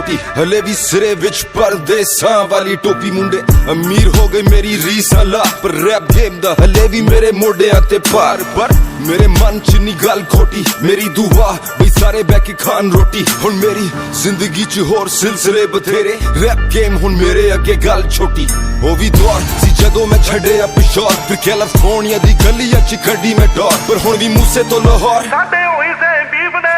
छोटी हले भी सिरे विच परदेसां वाली टोपी मुंडे अमीर हो गई मेरी रीसां ला पर रैप गेम दा हले भी मेरे मोढियां ते पार पर मेरे मन च नी गल खोटी मेरी दुआ बई सारे बैके खान रोटी हुण मेरी जिंदगी च होर सिलसिले बथेरे रैप गेम हुण मेरे अगे गल छोटी वो भी दौर सी जदों मैं छड्डिया पिछोर फिर कैलिफोर्निया दी गलियां च कड्डी मैं डोर पर हुण भी मूसे तो लाहौर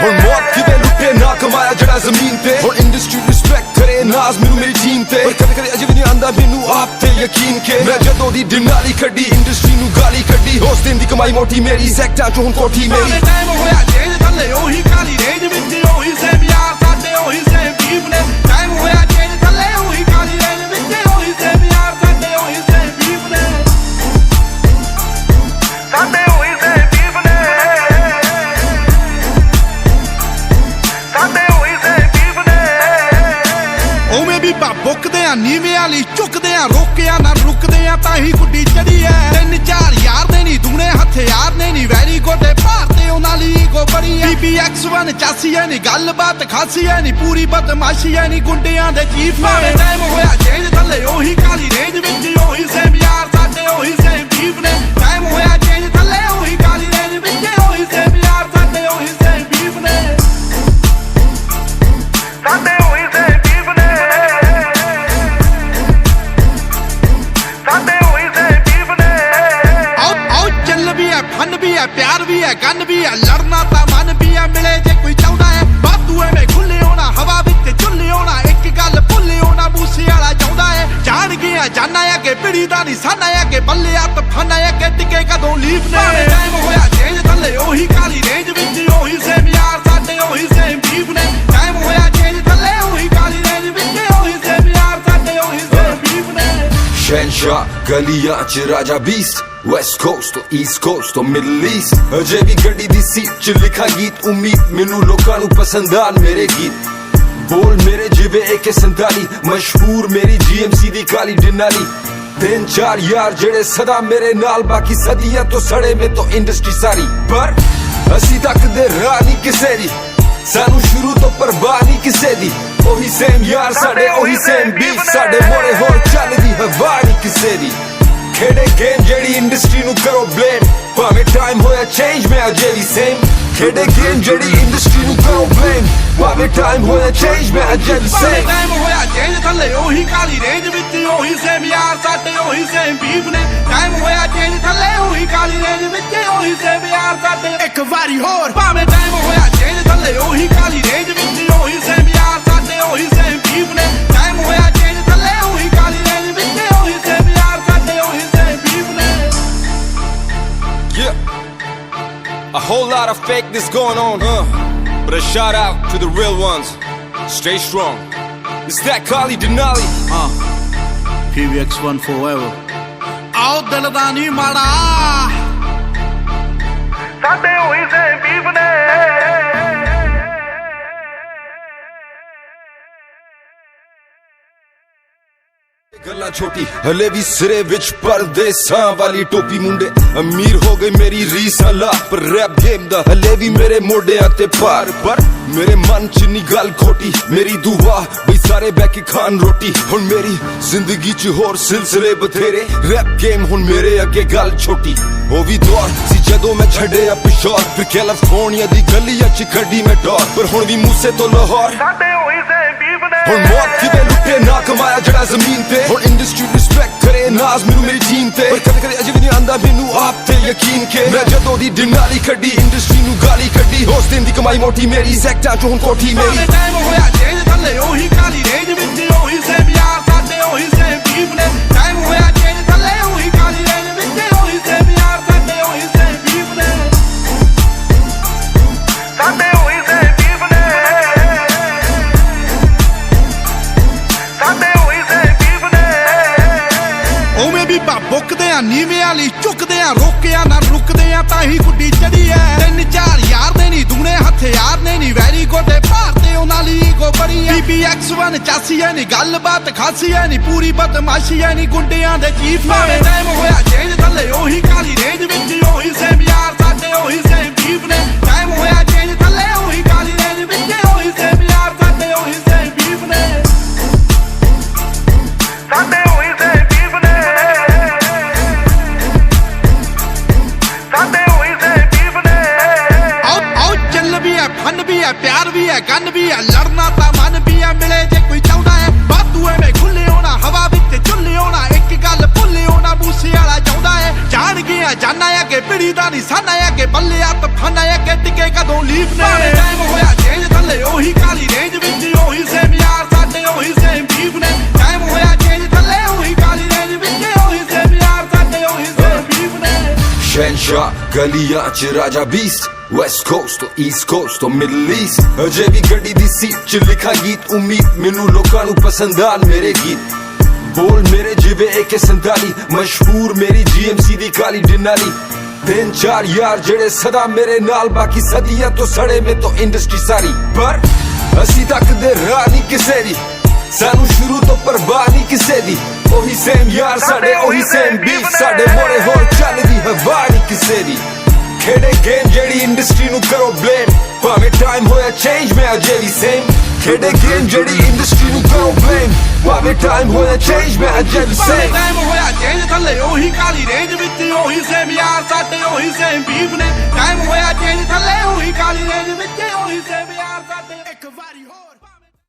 हुण मौत किवें लुटे ना कमाया जड़ा जमीन ते हुण इंडस्ट्री रिस्पेक्ट करे नाज मैनू मेरी टीम ते पर कदे कदे अजे भी नहीं आंदा मैनू आप ते यकीन के मैं जदों दी डिनाली कड्डी इंडस्ट्री नू गाली कड्डी होस दिन दी कमाई मोटी मेरी सैक्टा चों हुण कोठी मेरी टाइम होया चेंज थल्ले ओही काली रेंज विच ओही सेम यार साडे ओही सेम बीफ ने टाइम होया चेंज थल्ले ओही काली रेंज विच ओही सेम यार साडे ओही सेम बीफ ने साडे ओही सेम बीफ ने साडे ओही सेम बीफ ने ओਵੇਂ ਵੀ बुकदे आ नीवे वाली चुकदे आ रोके आ ना रुकदे आ ताही गुड्डी चढ़ी है 3-4 यार ने नी दूने हथियार ने नी वैरी गोडे भारते उन्हां ली ईगो बड़ी है BBX1 चासी है नी गलबात खासी है नी पूरी बदमाशी है नी गुंडियां दे चीफ ने टाइम होया चेंज थल्ले ओही काली रेंज विच ओही सेम यार साडे ओही सेम बीफ ने टाइम होया चेंज थल्ले ओही काली रेंज विच ओही सेम यार साडे ओही सेम बीफ ने साडे ओही सेम बीफ ने फन भी है प्यार भी है गन भी है लड़ना ता मन भी है मिले जे कोई चाहता है बातू में खुले होना हवा विच चुल्ले होना एक गल भुल्ले होना मूसे वाला चाहता है जान गया जाना है कि पीड़ी दा निशाना है कि बल्ले हथ फना है कि टिके कदों लीफ ने टाइम होया चेंज थल्ले ओही काली रेंज विच ओही सेम यार साडे ओही सेम बीफ ने टाइम होया चेंज थल्ले ओही काली रेंज विच ओही सेम यार साडे ओही सेम बीफ ने शहनशाह गलियां च राजा beast West Coast or East Coast or Middle East अजे भी गड्डी दी सीट च लिखा गीत उम्मीद मैनू लोकां नू पसंद आन मेरे गीत बोल मेरे जिवे AK-47 मशहूर मेरी GMC दी काली डिनाली 3-4 यार जेड़े सदा मेरे नाल बाकी सदियां तो सड़े में तो इंडस्ट्री सारी पर असी तक दे राह नहीं किसे दी सानू शुरू तो परवाह नहीं किसे दी ओही सेम यार साडे ओही सेम बीफ साडे मोड़े होर चलदी हवा नहीं किसे दी खेड़े गेम जेड़ी इंडस्ट्री नू करो ब्लेम भावें टाइम होया चेंज में अजे भी सेम खेड़े गेम जेड़ी इंडस्ट्री नू करो ब्लेम भावें टाइम होया चेंज में अजे भी सेम टाइम होया चेंज थल्ले ओही काली रेंज विच ओही सेम यार साडे ओही सेम बीफ ने टाइम होया चेंज थल्ले ओही काली रेंज विच ओही सेम यार साडे एक वारी होर भावें टाइम होया चेंज थल्ले ओही काली रेंज विच ओही सेम यार साडे ओही सेम बीफ ने टाइम होया चेंज थल्ले ओही काली रेंज विच ओही सेम यार साडे ओही सेम बीफ ने Yeah, a whole lot of fakeness going on, but a shout out to the real ones. Stay strong. It's that Kali Denali. PBX1 forever. आओ दिल दा नी माड़ा साडे होई से बीफ ने गल्ला छोटी हले भी सिरे विच परदेसां वाली टोपी मुंडे अमीर हो गई मेरी रीसां ला पर रैप गेम दा हले भी मेरे मोढियां ते पार पर मेरे मन च नी गल खोटी मेरी दुआ बई सारे बैके खान रोटी हुण मेरी जिंदगी च होर सिलसिले बथेरे रैप गेम हुण मेरे अगे गल छोटी वो भी दौर सी जदों मैं छड्डिया पिछोर फिर कैलिफोर्निया दी गलियां च कड्डी मैं डोर पर हुण भी मूसे तो लाहौर साडे होई से बीफ ने हुण मौत किवें लुटे ना कमाया जड़ा जमीन ते हुण इंडस्ट्री रिस्पेक्ट करे नाज मैनू मेरी टीम ते पर कदे कदे अजे भी नहीं आंदा मैनू आप ते यकीन के मैं जदों दी डिनाली कड्डी इंडस्ट्री नू गाली कड्डी होस दिन दी कमाई मोटी मेरी सैक्टा चों हुण कोठी मेरी टाइम होया चेंज थल्ले ओही काली रेंज विच ओही सेम यार साडे ओही सेम बीफ ने टाइम होया चेंज थल्ले ओही काली रेंज विच ओही सेम यार साडे ओही सेम बीफ ने साडे ओही सेम बीफ ने साडे ओही सेम बीफ ने ओਵੇਂ भी बुकदे आ नीवे वाली चुकदे आ रोके आ ना रुकदे आ ताही गुड्डी चढ़ी है 3-4 यार ने नी दूने हथियार ने नी वैरी गोडे भारते उन्हां ली ईगो बड़ी है BBX1 चासी है नी गलबात खासी है नी पूरी बदमाशी है नी गुंडियां दे चीफ ने टाइम होया चेंज थल्ले ओही काली रेंज विच ओही सेम यार साडे ओही सेम बीफ ने टाइम होया चेंज थल्ले ओही काली रेंज विच ओही सेम यार साडे ओही सेम बीफ ने ਬਾਦਸ਼ਾਹ ਗਲੀਆਂ 'ਚ ਰਾਜਾ ਬੀਸਟ ਵੈਸਟ ਕੋਸਟ ਤੋਂ ਈਸਟ ਕੋਸਟ ਤੋਂ ਮਿਡਲ ਈਸਟ ਅਜੇ ਵੀ ਗੱਡੀ ਦੀ ਸੀਟ 'ਚ ਲਿਖਾਂ ਗੀਤ ਉਮੀਦ ਮੈਨੂੰ ਲੋਕਾਂ ਨੂੰ ਪਸੰਦ ਆਣ ਮੇਰੇ ਗੀਤ ਬੋਲ ਮੇਰੇ ਜਿਵੇਂ AK-47 ਮਸ਼ਹੂਰ ਮੇਰੀ GMC ਦੀ ਕਾਲੀ ਡਿਨਾਲੀ ਤਿੰਨ ਚਾਰ ਯਾਰ ਜਿਹੜੇ ਸਦਾ ਮੇਰੇ ਨਾਲ ਬਾਕੀ ਸਦੀਆਂ ਤੋਂ ਸੜੇ ਮੇ ਤੋਂ ਇੰਡਸਟਰੀ ਸਾਰੀ ਪਰ ਅਸੀਂ ਤੱਕਦੇ ਰਾਹ ਨਹੀਂ ਕਿਸੇ ਦੀ ਸਾਨੂੰ ਸ਼ੁਰੂ ਤੋਂ ਪਰਵਾਹ ਨਹੀਂ ਕਿਸੇ ਦੀ ਉਹੀ ਸੇਮ ਯਾਰ ਸਾਡੇ ਉਹੀ ਸੇਮ ਬੀਫ ਸਾਡੇ ਮੋੜੇ ਹੋਰ ਚੱਲਦੀ ਹਵਾ ਨਹੀਂ ਕਿਸੇ ਦੀ ਖੇਡੇ ਗੇਮ ਜਿਹੜੀ ਇੰਡਸਟਰੀ ਨੂੰ ਕਰੋ ਬਲੇਮ ਭਾਵੇਂ ਟਾਈਮ ਹੋਇਆ ਚੇਂਜ ਮੈਂ ਅਜੇ ਵੀ ਸੇਮ ਖੇਡੇ ਗੇਮ ਜਿਹੜੀ ਇੰਡਸਟਰੀ ਨੂੰ ਕਰੋ ਬਲੇਮ ਭਾਵੇਂ ਟਾਈਮ ਹੋਇਆ ਚੇਂਜ ਮੈਂ ਅਜੇ ਵੀ ਸੇਮ ਟਾਈਮ ਹੋਇਆ ਚੇਂਜ ਥੱਲੇ ਉਹੀ ਕਾਲੀ ਰੇਂਜ ਵਿੱਚ ਉਹੀ ਸੇਮ ਯਾਰ ਸਾਡੇ ਉਹੀ ਸੇਮ ਬੀਫ ਨੇ ਟਾਈਮ ਹੋਇਆ ਚੇਂਜ ਥੱਲੇ ਉਹੀ ਕਾਲੀ ਰੇਂਜ ਵਿੱਚ ਉਹੀ ਸੇਮ ਯਾਰ ਸਾਡੇ ਇੱਕ ਵਾਰੀ ਹੋਰ